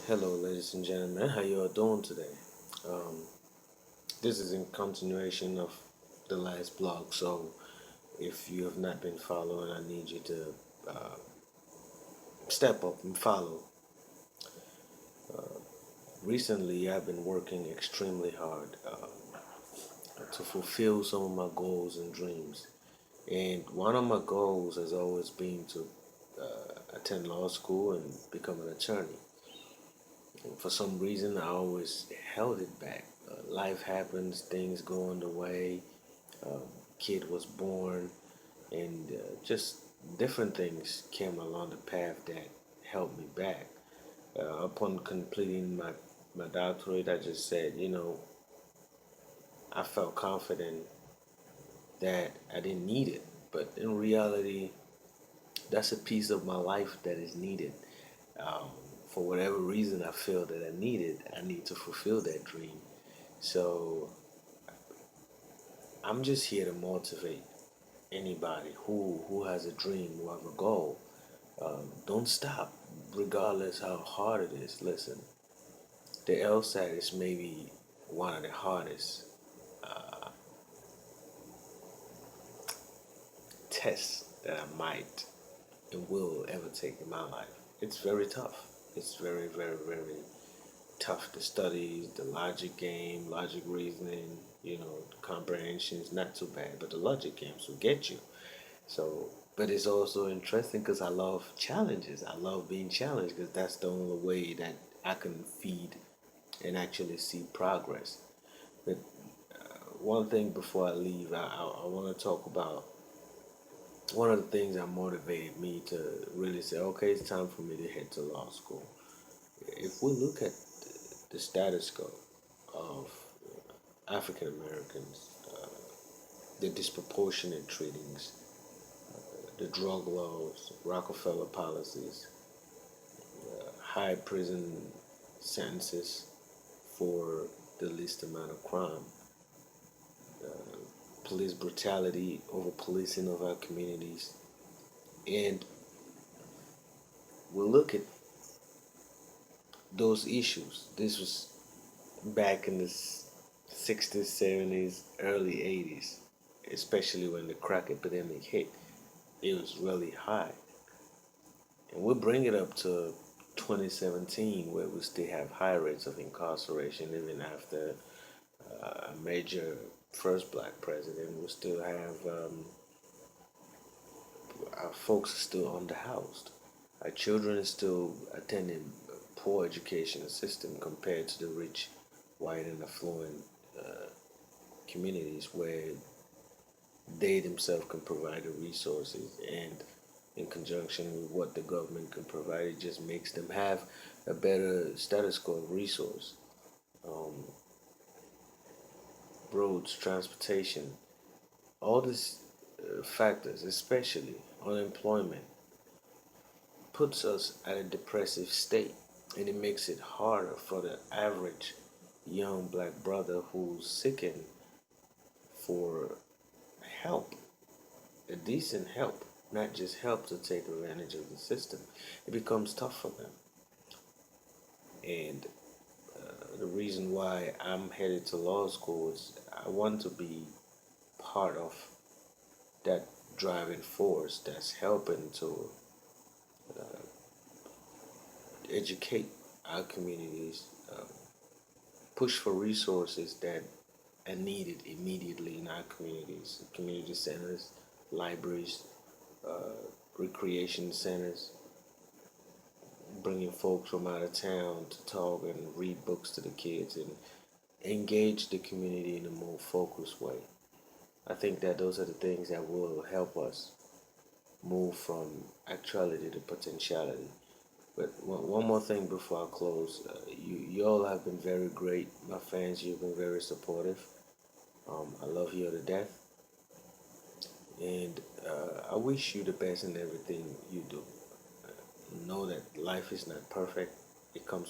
Hello, ladies and gentlemen. How you all doing today? Um, this is in continuation of the last blog. So, if you have not been following, I need you to uh, step up and follow. Recently, I've been working extremely hard to fulfill some of my goals and dreams. And one of my goals has always been to attend law school and become an attorney. And for some reason, I always held it back. Life happens, things go on the way. Um, Kid was born, and just different things came along the path that held me back. Upon completing my doctorate, I just said, I felt confident that I didn't need it. But in reality, that's a piece of my life that is needed. Um, for whatever reason I feel that I need it, I need to fulfill that dream. So I'm just here to motivate anybody who has a dream, who have a goal. Don't stop, regardless how hard it is. Listen, the LSAT is maybe one of the hardest uh, tests that I might and will ever take in my life. It's very tough. It's very, very, very tough. The studies, the logic game, logic reasoning, comprehension is not too bad, but the logic games will get you. So, but it's also interesting because I love challenges. I love being challenged because that's the only way that I can feed and actually see progress. But one thing before I leave, I want to talk about one of the things that motivated me to really say, okay, it's time for me to head to law school. If we look at the status quo of African Americans, the disproportionate treatings, the drug laws, Rockefeller policies, high prison sentences for the least amount of crime, police brutality over policing of our communities, and we'll look at those issues. This was back in the 60s, 70s, early 80s, especially when the crack epidemic hit. It was really high. And we'll bring it up to 2017, where we still have high rates of incarceration, even after a major first black president. We still have our folks are still underhoused. Our children are still attending a poor education system compared to the rich, white, and affluent uh, communities where they themselves can provide the resources, and in conjunction with what the government can provide, it just makes them have a better status quo of resource. Um, Roads, transportation, all these factors, especially unemployment, puts us at a depressive state, and it makes it harder for the average young black brother who's seeking for help, a decent help, not just help to take advantage of the system. It becomes tough for them. And the reason why I'm headed to law school is I want to be part of that driving force that's helping to educate our communities, push for resources that are needed immediately in our communities, community centers, libraries, uh, recreation centers, bringing folks from out of town to talk and read books to the kids and engage the community in a more focused way. I think that those are the things that will help us move from actuality to potentiality. But one more thing before I close, you all have been very great, my fans. You've been very supportive. I love you to death, and I wish you the best in everything you do. Know that life is not perfect. It comes